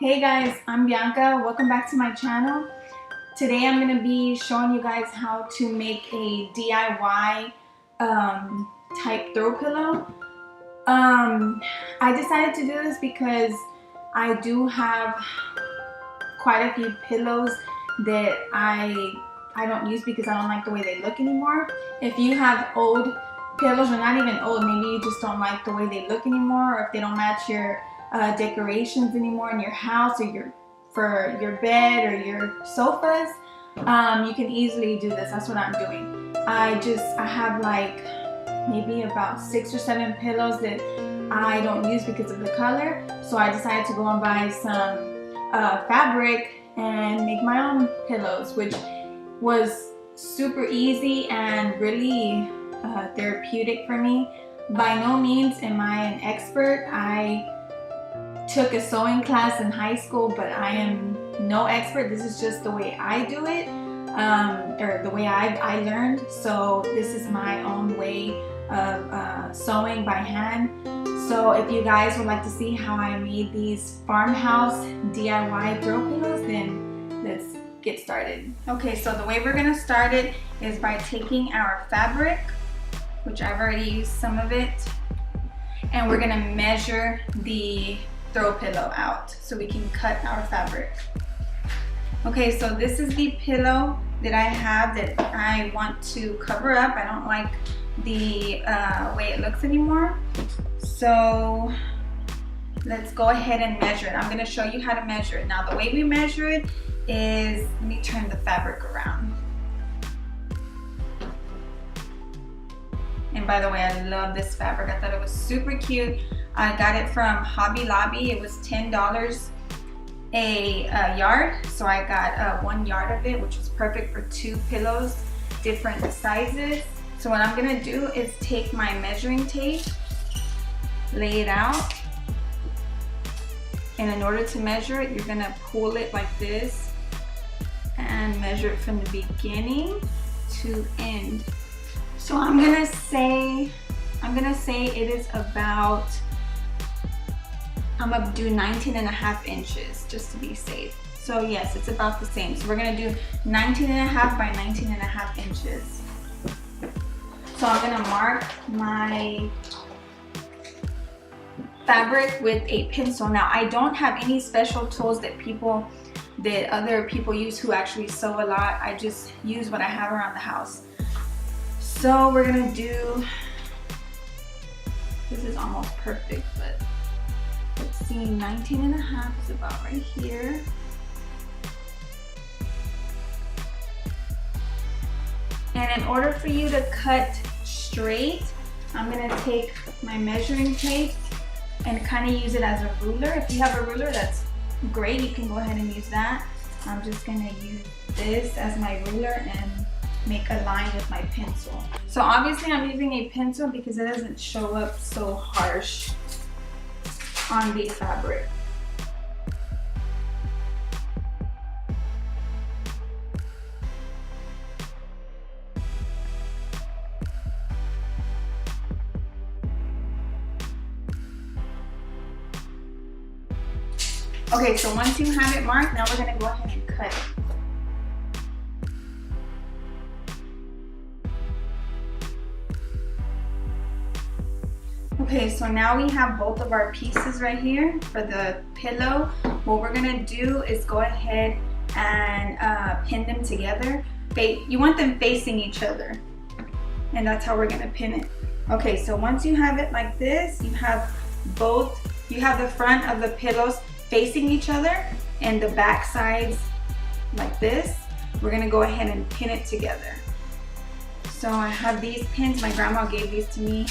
Hey guys, I'm Bianca. Welcome back to my channel. Today I'm going to be showing you guys how to make a DIY type throw pillow. I decided to do this because I do have quite a few pillows that I don't use because I don't like the way they look anymore. If you have old pillows, or not even old, maybe you just don't like the way they look anymore, or if they don't match your decorations anymore in your house, or for your bed or your sofas, you can easily do this. That's what I'm doing. I have like maybe about 6 or 7 pillows that I don't use because of the color, so I decided to go and buy some fabric and make my own pillows, which was super easy and really therapeutic for me. By no means am I an expert. I took a sewing class in high school, but I am no expert. This is just the way I do it, or the way I learned. So this is my own way of sewing by hand. So if you guys would like to see how I made these farmhouse DIY throw pillows, then let's get started. Okay, so the way we're gonna start it is by taking our fabric, which I've already used some of it, and we're gonna measure the throw pillow out so we can cut our fabric. Okay, so this is the pillow that I have that I want to cover up. I don't like the way it looks anymore. So let's go ahead and measure it. I'm going to show you how to measure it. Now the way we measure it is, let me turn the fabric around. And by the way, I love this fabric. I thought it was super cute. I got it from Hobby Lobby. It was $10 a yard. So I got 1 yard of it, which was perfect for 2 pillows, different sizes. So what I'm gonna do is take my measuring tape, lay it out, and in order to measure it, you're gonna pull it like this and measure it from the beginning to end. So I'm gonna say it is about, I'm gonna do 19.5 inches just to be safe. So yes, it's about the same. So we're gonna do 19.5 by 19.5 inches. So I'm gonna mark my fabric with a pencil. Now I don't have any special tools that other people use who actually sew a lot. I just use what I have around the house. So we're gonna do, this is almost perfect, but let's see, 19.5 is about right here. And in order for you to cut straight, I'm gonna take my measuring tape and kind of use it as a ruler. If you have a ruler, that's great. You can go ahead and use that. I'm just gonna use this as my ruler and make a line with my pencil. So obviously I'm using a pencil because it doesn't show up so harsh on the fabric. Okay, so once you have it marked, now we're gonna go ahead and cut it. Okay, so now we have both of our pieces right here for the pillow. What we're gonna do is go ahead and pin them together. You want them facing each other, and that's how we're gonna pin it. Okay, so once you have it like this, you have the front of the pillows facing each other and the back sides like this. We're gonna go ahead and pin it together. So I have these pins, my grandma gave these to me.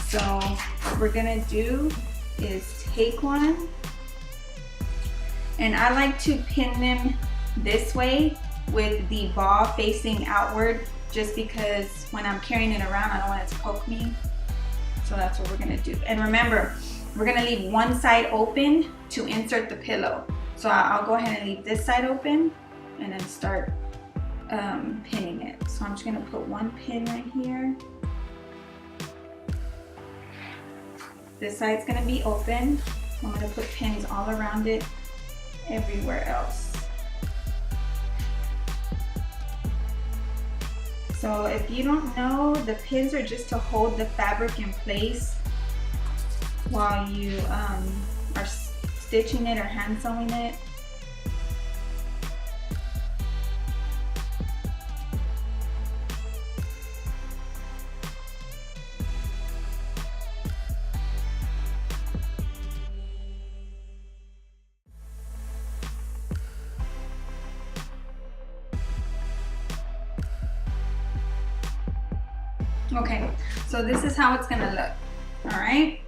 So what we're gonna do is take one, and I like to pin them this way with the ball facing outward, just because when I'm carrying it around, I don't want it to poke me. So that's what we're gonna do. And remember, we're gonna leave one side open to insert the pillow. So I'll go ahead and leave this side open and then start pinning it. So I'm just gonna put one pin right here. This side's gonna be open. I'm gonna put pins all around it, everywhere else. So if you don't know, the pins are just to hold the fabric in place while you are stitching it or hand sewing it. Okay, so this is how it's gonna look, all right?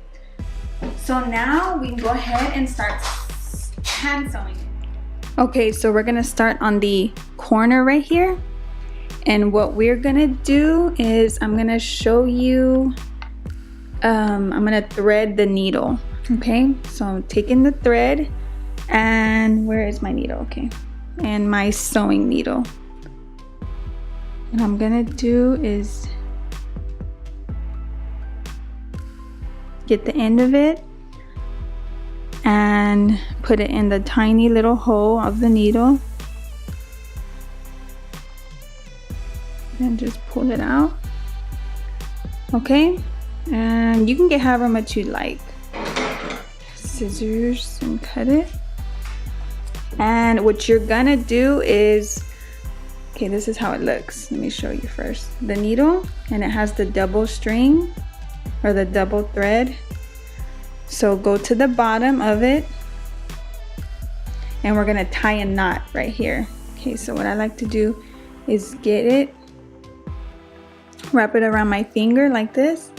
So now we can go ahead and start hand sewing it. Okay, so we're gonna start on the corner right here. And what we're gonna do is I'm gonna show you, I'm gonna thread the needle, okay? So I'm taking the thread and where is my needle? Okay, and my sewing needle. What I'm gonna do is get the end of it and put it in the tiny little hole of the needle and just pull it out. Okay, and you can get however much you like. Scissors and cut it. And what you're gonna do is, okay, this is how it looks. Let me show you first. The needle, and it has the double string or the double thread. So go to the bottom of it and we're gonna tie a knot right here. Okay, so what I like to do is get it, wrap it around my finger like this,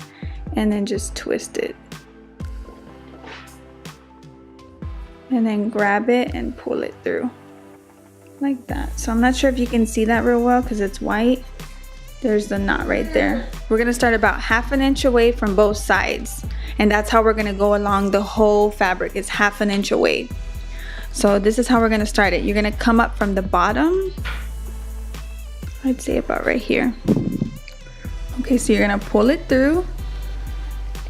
and then just twist it. And then grab it and pull it through like that. So I'm not sure if you can see that real well because it's white. There's the knot right there. We're gonna start about 1/2 inch away from both sides. And that's how we're gonna go along the whole fabric. It's 1/2 inch away. So this is how we're gonna start it. You're gonna come up from the bottom. I'd say about right here. Okay, so you're gonna pull it through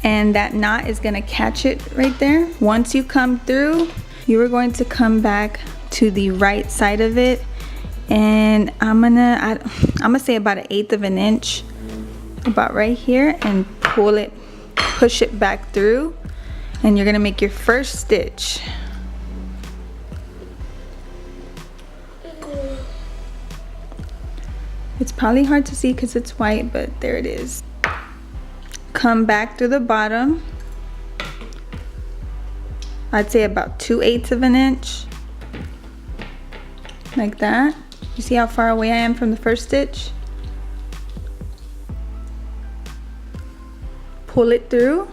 and that knot is gonna catch it right there. Once you come through, you are going to come back to the right side of it, and I'm gonna say about 1/8 of an inch, about right here, and pull it, push it back through, and you're gonna make your first stitch. It's probably hard to see because it's white, but there it is. Come back through the bottom. I'd say about 2/8 of an inch, like that. You see how far away I am from the first stitch? Pull it through.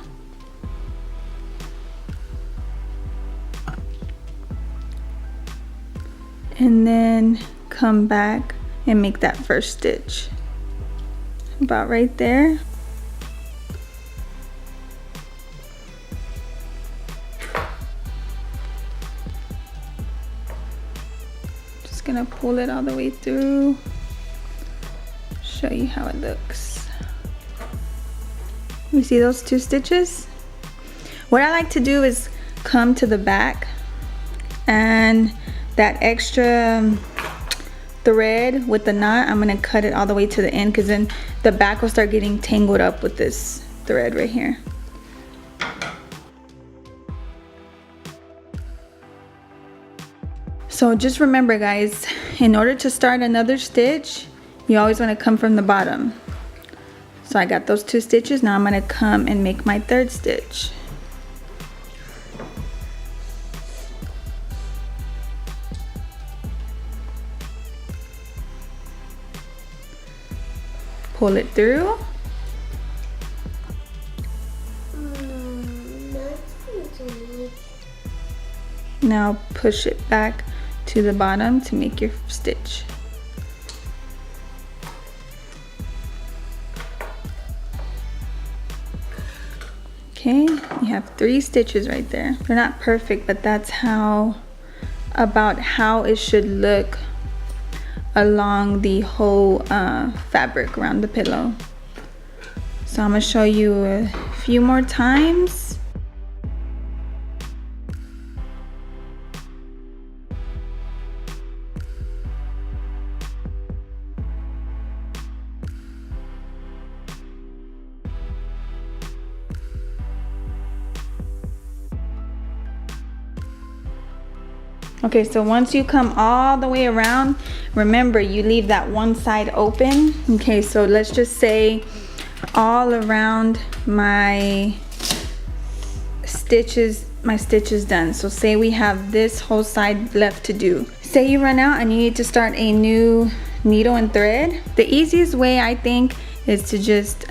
And then come back and make that first stitch. About right there. Gonna pull it all the way through, show you how it looks. You see those 2 stitches? What I like to do is come to the back, and that extra thread with the knot, I'm gonna cut it all the way to the end, because then the back will start getting tangled up with this thread right here. So just remember, guys, in order to start another stitch, you always want to come from the bottom. So I got those 2 stitches. Now I'm going to come and make my 3rd stitch. Pull it through. Now push it back to the bottom to make your stitch. Okay, you have 3 stitches right there. They're not perfect, but that's about how it should look along the whole fabric around the pillow. So I'm gonna show you a few more times. Okay, so once you come all the way around, remember you leave that one side open. Okay, so let's just say all around my stitches done. So say we have this whole side left to do. Say you run out and you need to start a new needle and thread. The easiest way, I think, is to just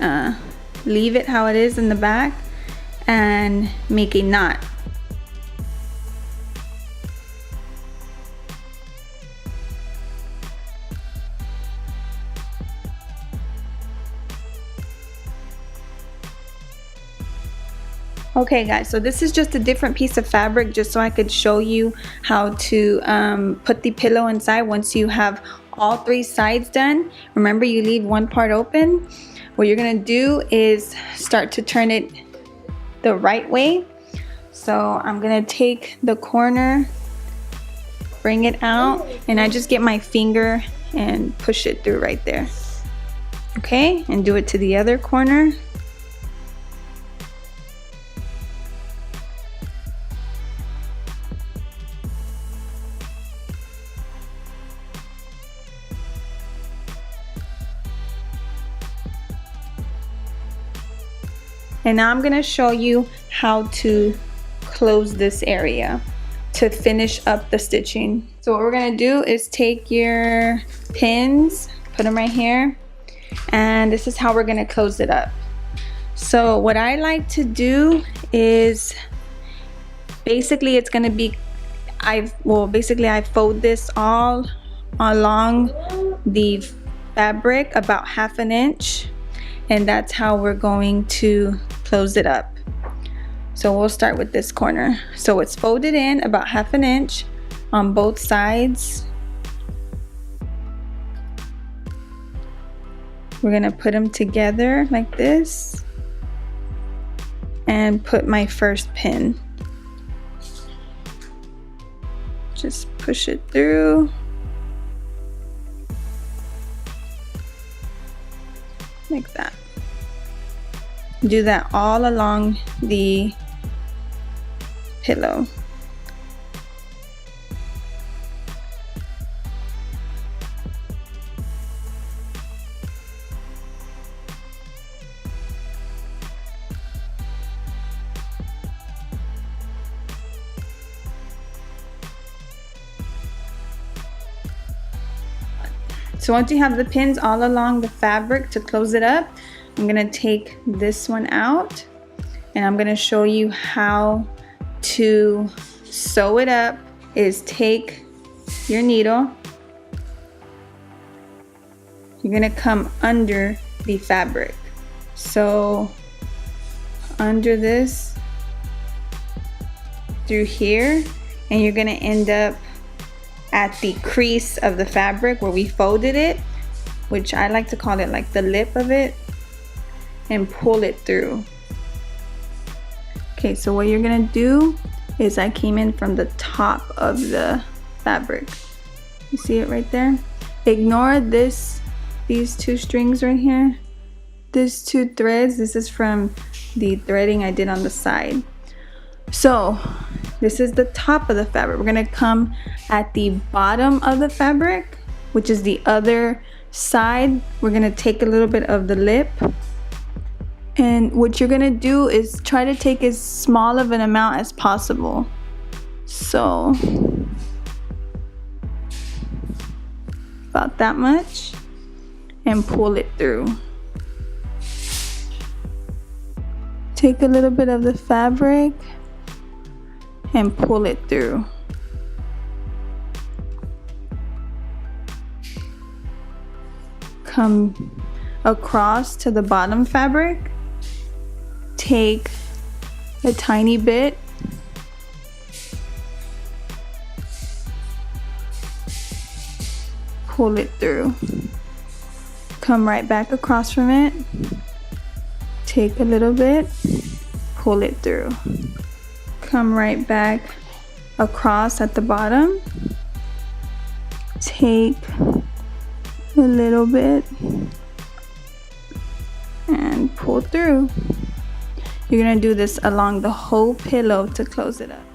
leave it how it is in the back and make a knot. Okay guys, so this is just a different piece of fabric just so I could show you how to put the pillow inside once you have all 3 sides done. Remember, you leave one part open. What you're gonna do is start to turn it the right way. So I'm gonna take the corner, bring it out, and I just get my finger and push it through right there. Okay, and do it to the other corner. And now I'm gonna show you how to close this area to finish up the stitching. So what we're gonna do is take your pins, put them right here, and this is how we're gonna close it up. So what I like to do is, basically it's gonna be, I fold this all along the fabric about 1/2 inch, and that's how we're going to close it up. So we'll start with this corner. So it's folded in about 1/2 inch on both sides. We're gonna put them together like this and put my first pin. Just push it through. Like that. Do that all along the pillow. So once you have the pins all along the fabric to close it up, I'm gonna take this one out and I'm gonna show you how to sew it up. Is take your needle, you're gonna come under the fabric. So under this, through here, and you're gonna end up at the crease of the fabric where we folded it, which I like to call it like the lip of it, and pull it through. Okay, so what you're gonna do is, I came in from the top of the fabric. You see it right there? Ignore these 2 strings right here. These 2 threads, this is from the threading I did on the side. So this is the top of the fabric. We're gonna come at the bottom of the fabric, which is the other side. We're gonna take a little bit of the lip, and what you're gonna do is try to take as small of an amount as possible. So about that much, and pull it through. Take a little bit of the fabric and pull it through. Come across to the bottom fabric, take a tiny bit, pull it through. Come right back across from it, take a little bit, pull it through. Come right back across at the bottom, take a little bit and pull through. You're gonna do this along the whole pillow to close it up.